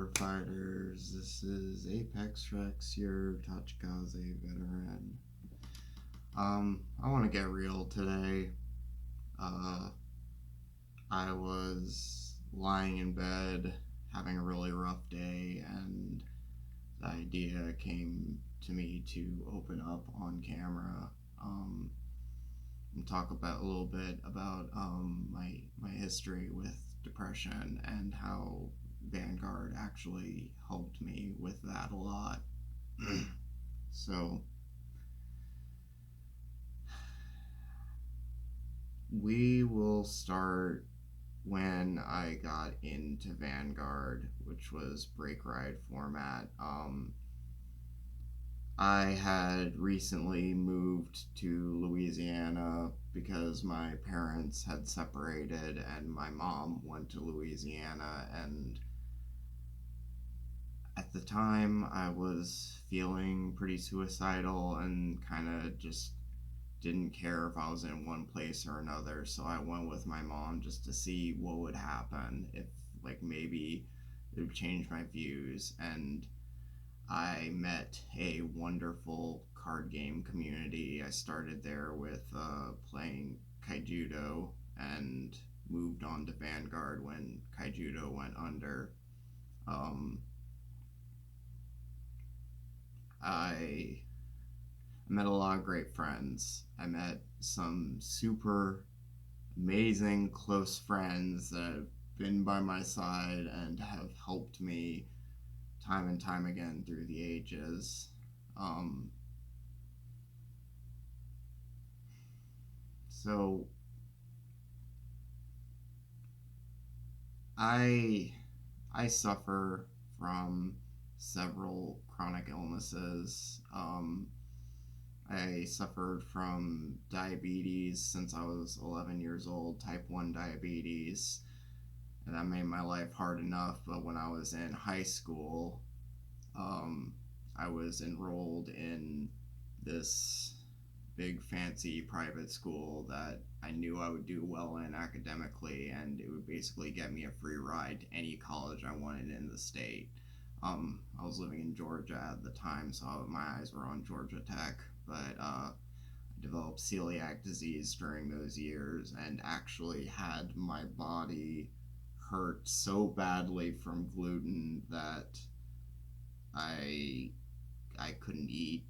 Starfighters. This is Apex Rex, your Tachikaze veteran. I want to get real today. Uh, I was lying in bed having a really rough day, and the idea came to me to open up on camera and talk about a little bit about my history with depression and how Vanguard actually helped me with that a lot. So we will start when I got into Vanguard, which was break ride format. I had recently moved to Louisiana because my parents had separated and my mom went to Louisiana, and at the time I was feeling pretty suicidal and kind of just didn't care if I was in one place or another, so I went with my mom just to see what would happen, if like maybe it would change my views. And I met a wonderful card game community. I started there with playing Kaijudo and moved on to Vanguard when Kaijudo went under. Um, I met a lot of great friends. I met some super amazing close friends that have been by my side and have helped me time and time again through the ages. Um, so I I suffer from several chronic illnesses. I suffered from diabetes since I was 11 years old, type 1 diabetes, and that made my life hard enough. But when I was in high school, um, I was enrolled in this big fancy private school that I knew I would do well in academically, and it would basically get me a free ride to any college I wanted in the state. I was living in Georgia at the time, so my eyes were on Georgia Tech, but I developed celiac disease during those years and actually had my body hurt so badly from gluten that I I couldn't eat.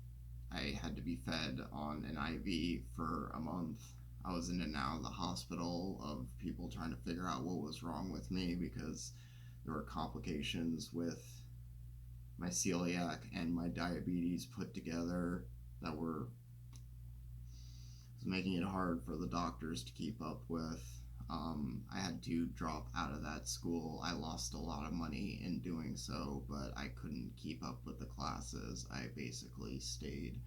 I had to be fed on an IV for a month. I was in and out of the hospital of people trying to figure out what was wrong with me because there were complications with my celiac and my diabetes put together that were making it hard for the doctors to keep up with. I had to drop out of that school. I lost a lot of money in doing so, but I couldn't keep up with the classes. I basically stayed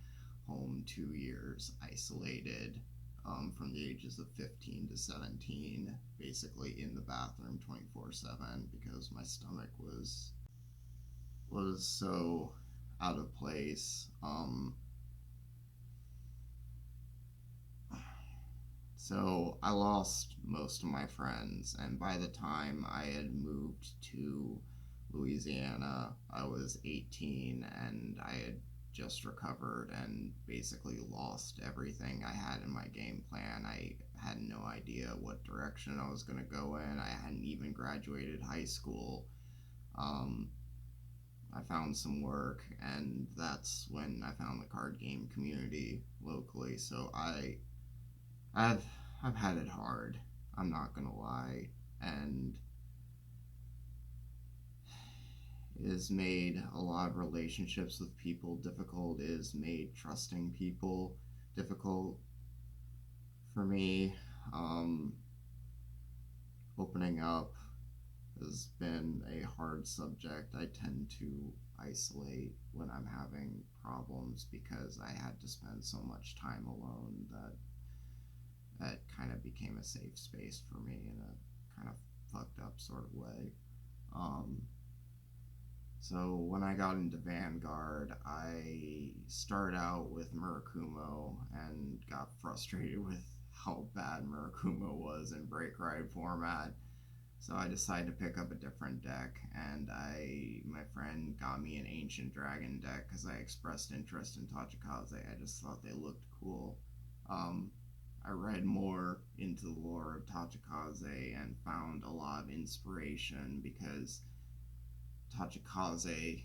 home 2 years, isolated, from the ages of 15 to 17, basically in the bathroom 24/7 because my stomach was so out of place. So I lost most of my friends, and by the time I had moved to Louisiana, I was 18 and I had just recovered and basically lost everything I had in my game plan. I had no idea what direction I was going to go in. I hadn't even graduated high school. Um, I found some work, and that's when I found the card game community locally. So I've I've had it hard. I'm not gonna lie, and it has made a lot of relationships with people difficult. It has made trusting people difficult for me. Um, Opening up has been a hard subject. I tend to isolate when I'm having problems because I had to spend so much time alone that kind of became a safe space for me in a kind of fucked up sort of way. Um, so when I got into Vanguard, I started out with Murakumo and got frustrated with how bad Murakumo was in break ride format. So I decided to pick up a different deck, and my friend got me an Ancient Dragon deck because I expressed interest in Tachikaze. I just thought they looked cool. Um, I read more into the lore of Tachikaze and found a lot of inspiration because Tachikaze,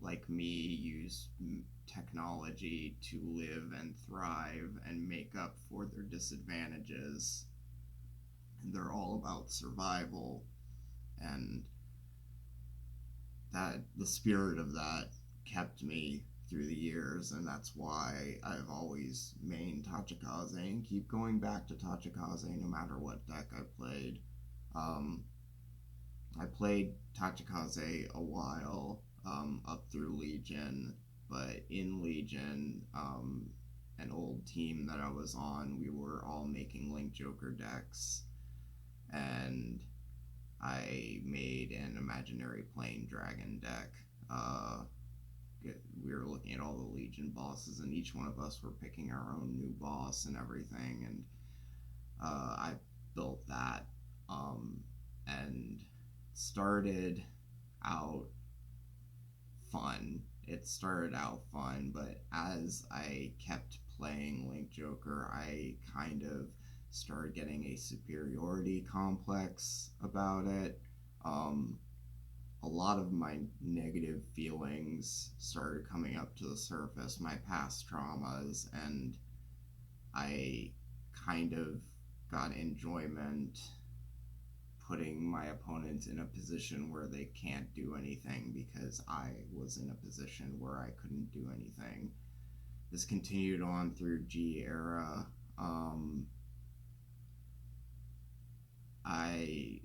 like me, use technology to live and thrive and make up for their disadvantages. And they're all about survival, and that the spirit of that kept me through the years, and that's why I've always mained Tachikaze and keep going back to Tachikaze no matter what deck I played. Um, I played Tachikaze a while, up through Legion, but in Legion, an old team that I was on, we were all making Link Joker decks, and I made an imaginary plane dragon deck. Uh, we were looking at all the Legion bosses, and each one of us were picking our own new boss and everything, and I built that, and started out fun. It started out fun, but as I kept playing Link Joker, I kind of started getting a superiority complex about it. Um, a lot of my negative feelings started coming up to the surface, my past traumas, and I kind of got enjoyment putting my opponents in a position where they can't do anything because I was in a position where I couldn't do anything. This continued on through G era. I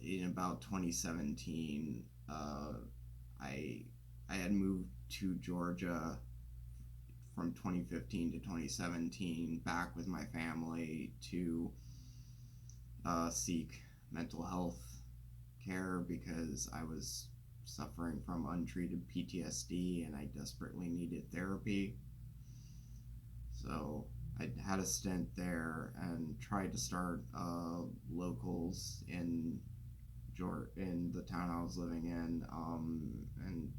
in about 2017, I I had moved to Georgia from 2015 to 2017 back with my family to seek mental health care because I was suffering from untreated PTSD and I desperately needed therapy. So I had a stint there and tried to start locals in the town I was living in, and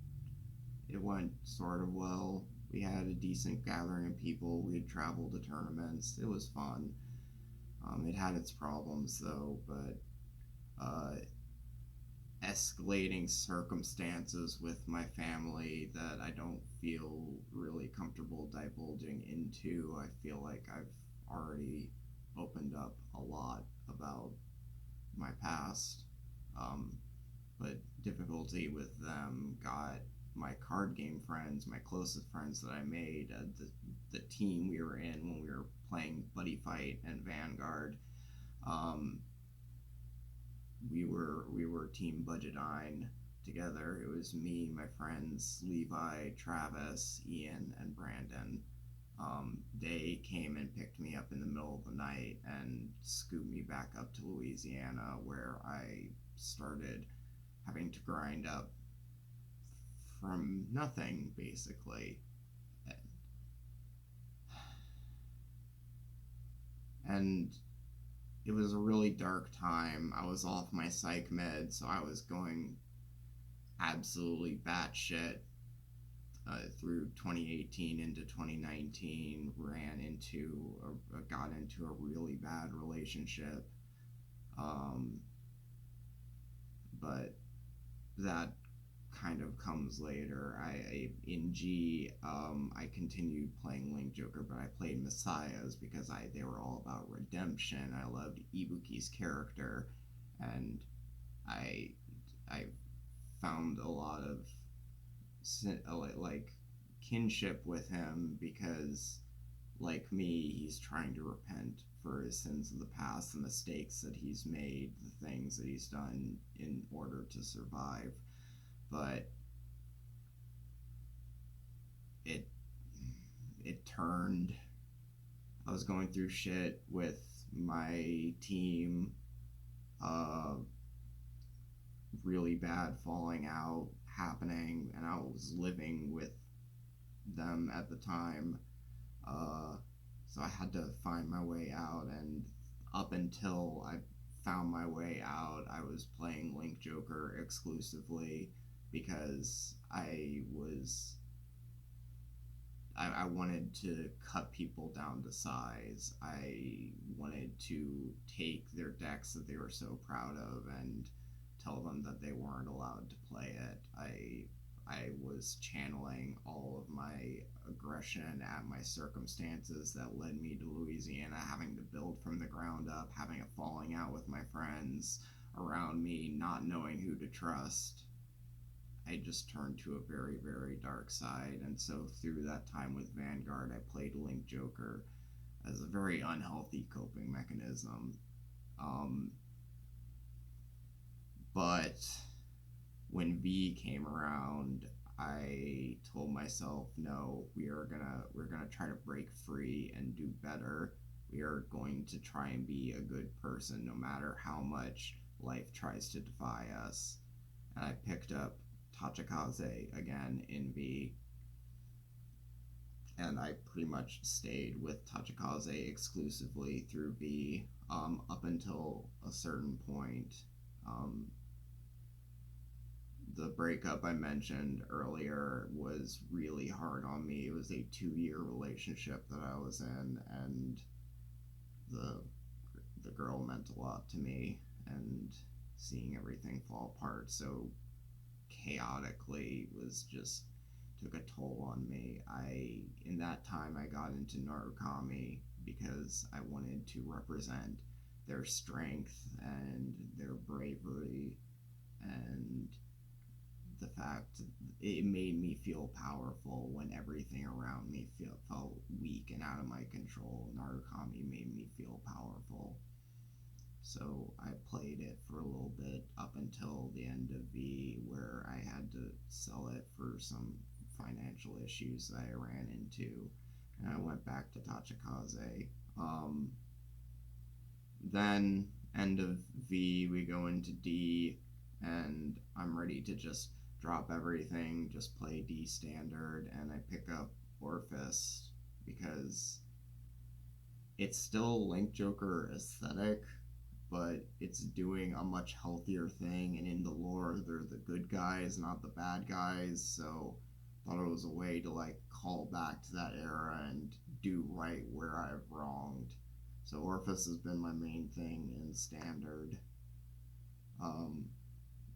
it went sort of well. We had a decent gathering of people. We had traveled to tournaments. It was fun. It had its problems though, but escalating circumstances with my family that I don't feel really comfortable divulging into. I feel like I've already opened up a lot about my past, um, but difficulty with them got my card game friends, my closest friends that I made, the team we were in when we were playing Buddy Fight and Vanguard. Um, we were Team Budgetine together. It was me, my friends Levi, Travis, Ian, and Brandon. They came and picked me up in the middle of the night and scooped me back up to Louisiana, where I started having to grind up from nothing, basically. And it was a really dark time. I was off my psych med, so I was going absolutely batshit through 2018 into 2019. Got into a really bad relationship, but that kind of comes later. In G, I continued playing Link Joker, but I played Messiahs because they were all about redemption. I loved Ibuki's character, and I I found a lot of like kinship with him because, like me, he's trying to repent for his sins of the past, the mistakes that he's made, the things that he's done in order to survive. But it it turned. I was going through shit with my team, uh, really bad falling out happening, and I was living with them at the time. So I had to find my way out, and up until I found my way out. I was playing Link Joker exclusively because I wanted to cut people down to size. I wanted to take their decks that they were so proud of and tell them that they weren't allowed to play it. I was channeling all of my aggression at my circumstances that led me to Louisiana, having to build from the ground up, having a falling out with my friends around me, not knowing who to trust. I just turned to a very, very dark side. And so through that time with Vanguard, I played Link Joker as a very unhealthy coping mechanism. But when V came around, I told myself, no, we're gonna try to break free and do better. We are going to try and be a good person no matter how much life tries to defy us. And I picked up Tachikaze again in V, and I pretty much stayed with Tachikaze exclusively through V up until a certain point. The breakup I mentioned earlier was really hard on me. It was a 2-year relationship that I was in, and the girl meant a lot to me, and seeing everything fall apart so chaotically was just took a toll on me. In that time I got into Narukami because I wanted to represent their strength and their bravery, and the fact it made me feel powerful when everything around me felt weak and out of my control. Narukami made me feel powerful. So I played it for a little bit up until the end of V, where I had to sell it for some financial issues that I ran into, and I went back to Tachikaze. Then end of V, we go into D, and I'm ready to just drop everything, just play D standard, and I pick up Orphis because it's still Link Joker aesthetic, but it's doing a much healthier thing, and in the lore, they're the good guys, not the bad guys, so I thought it was a way to like call back to that era and do right where I've wronged. So Orphis has been my main thing in standard.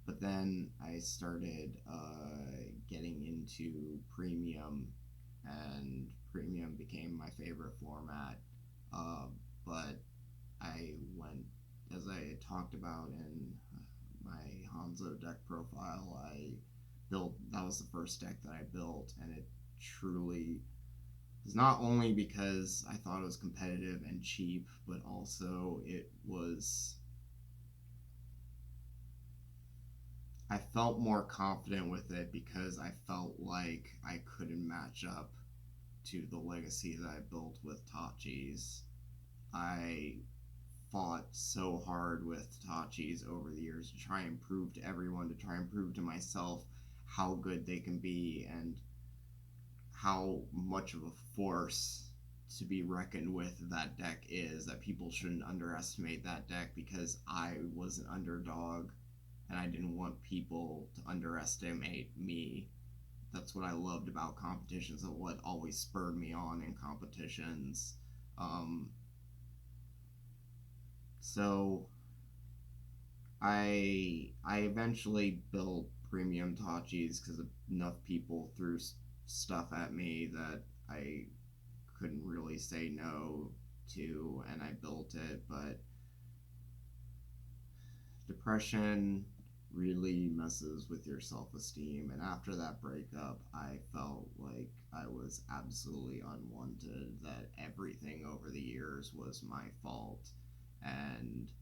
But then I started getting into premium, and premium became my favorite format. But I went, as I talked about in my Hanzo deck profile, that was the first deck that I built, and it truly was not only because I thought it was competitive and cheap, but also I felt more confident with it because I felt like I couldn't match up to the legacy that I built with Tachi's. I fought so hard with Tachi's over the years to try and prove to everyone, to try and prove to myself how good they can be and how much of a force to be reckoned with that deck is, that people shouldn't underestimate that deck because I was an underdog and I didn't want people to underestimate me. That's what I loved about competitions, and what always spurred me on in competitions. So I eventually built premium Tachis because enough people threw stuff at me that I couldn't really say no to, and I built it. But depression really messes with your self-esteem, and after that breakup I felt like I was absolutely unwanted, that everything over the years was my fault, and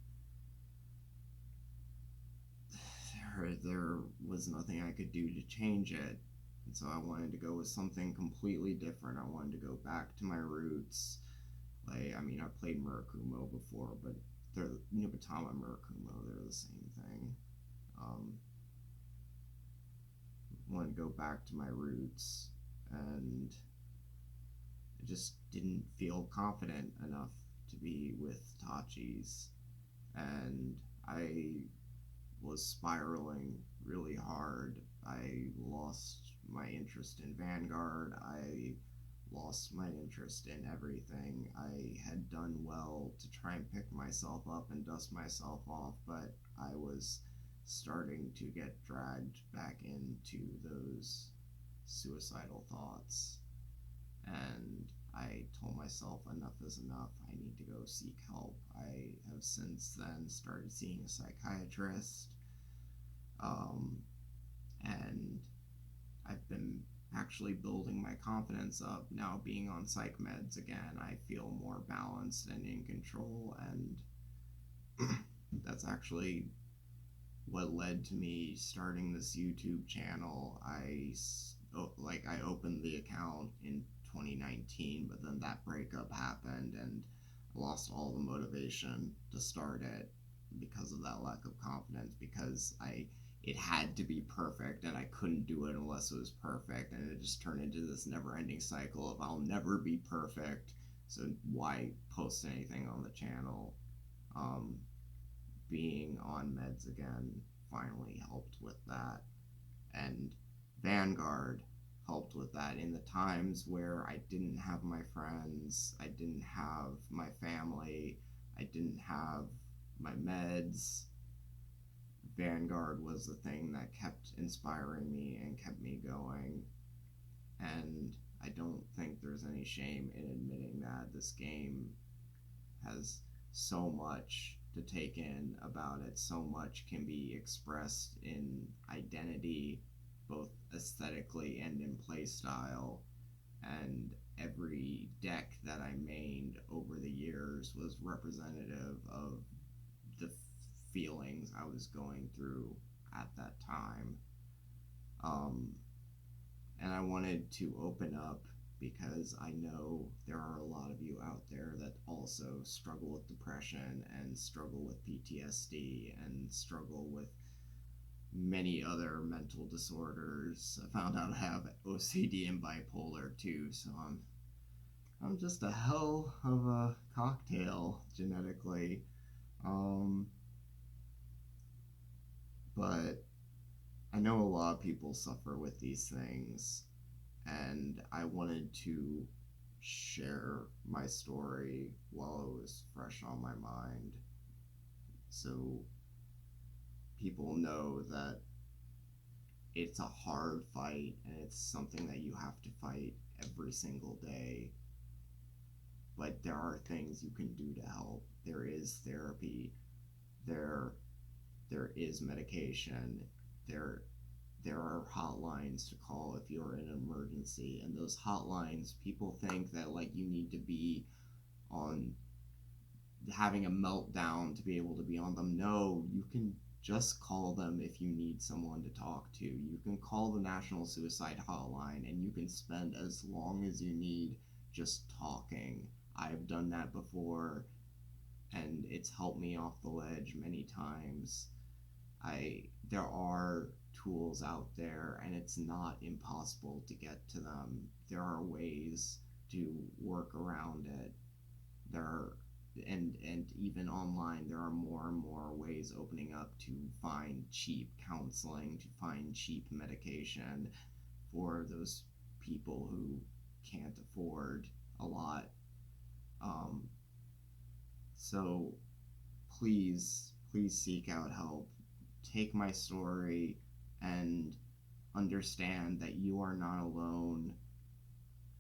there was nothing I could do to change it. And so I wanted to go with something completely different. I wanted to go back to my roots. I played Murakumo before, but they're Nibatama and Murakumo, they're the same thing. I wanted to go back to my roots, and I just didn't feel confident enough to be with Tachi's. and I was spiraling really hard. I lost my interest in Vanguard. I lost my interest in everything. I had done well to try and pick myself up and dust myself off, but I was starting to get dragged back into those suicidal thoughts. And I told myself enough is enough. I need to go seek help. I have since then started seeing a psychiatrist, um, and I've been actually building my confidence up. Now, being on psych meds again, I feel more balanced and in control, and that's actually what led to me starting this YouTube channel. I opened the account in 2019, but then that breakup happened and I lost all the motivation to start it because of that lack of confidence, because I it had to be perfect and I couldn't do it unless it was perfect, and it just turned into this never-ending cycle of I'll never be perfect, so why post anything on the channel. um, Being on meds again finally helped with that, and Vanguard helped with that in the times where I didn't have my friends, I didn't have my family, I didn't have my meds. Vanguard was the thing that kept inspiring me and kept me going. And I don't think there's any shame in admitting that this game has so much to take in about it. So much can be expressed in identity, both aesthetically and in playstyle. And every deck that I mained over the years was representative of the feelings I was going through at that time. Um, and I wanted to open up because I know there are a lot of you out there that also struggle with depression and struggle with PTSD and struggle with many other mental disorders. I found out I have OCD and bipolar too, so I'm just a hell of a cocktail genetically. Um, but I know a lot of people suffer with these things, and I wanted to share my story while it was fresh on my mind, so people know that it's a hard fight and it's something that you have to fight every single day. But there are things you can do to help. There is therapy. There there is medication. There there are hotlines to call if you're in an emergency, and those hotlines, people think that like you need to be on having a meltdown to be able to be on them. No, you can just call them if you need someone to talk to. You can call the National Suicide Hotline and you can spend as long as you need just talking. I've done that before and it's helped me off the ledge many times. There are tools out there and it's not impossible to get to them. There are ways to work around it. There are and even online there are more and more ways opening up to find cheap counseling, to find cheap medication for those people who can't afford a lot. um, so please seek out help. Take my story and understand that you are not alone,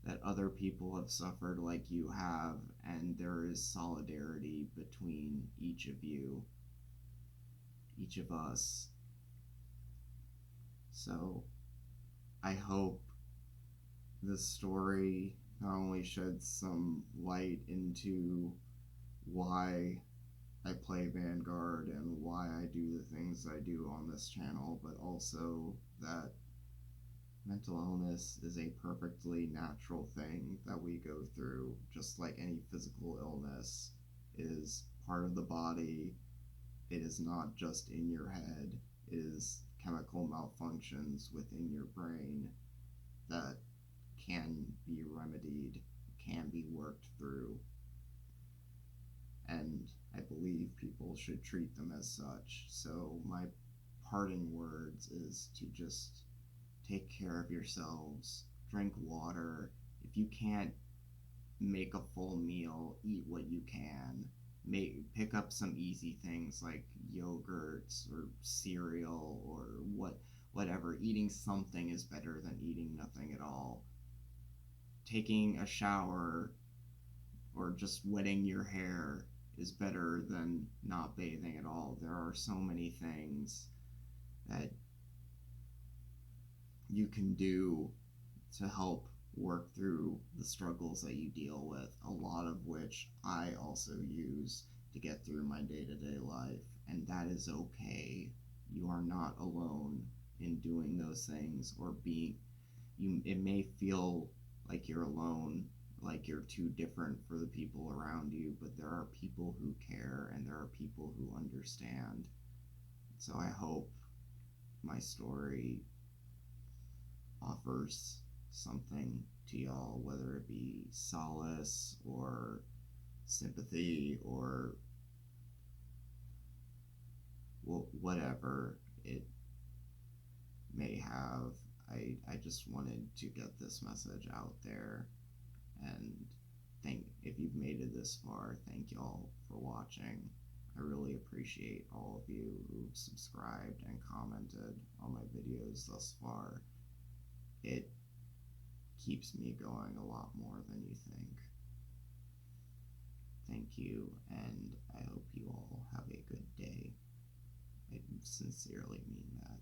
that other people have suffered like you have, and there is solidarity between each of you, each of us. So I hope this story not only sheds some light into why I play Vanguard and why I do the things I do on this channel, but also that mental illness is a perfectly natural thing that we go through, just like any physical illness is part of the body. It is not just in your head, it is chemical malfunctions within your brain that can be remedied, can be worked through. and I believe people should treat them as such. So my parting words is to just take care of yourselves, drink water. If you can't make a full meal, eat what you can. Pick up some easy things like yogurts or cereal or whatever. Eating something is better than eating nothing at all. Taking a shower or just wetting your hair is better than not bathing at all. There are so many things that you can do to help work through the struggles that you deal with, a lot of which I also use to get through my day-to-day life, and that is okay. You are not alone in doing those things or being you. It may feel like you're alone, like you're too different for the people around you, but there are people who care and there are people who understand. So I hope my story offers something to y'all, whether it be solace or sympathy or whatever it may have. I just wanted to get this message out there, and if you've made it this far, thank y'all for watching. I really appreciate all of you who've subscribed and commented on my videos thus far. It keeps me going a lot more than you think. Thank you, and I hope you all have a good day. I sincerely mean that.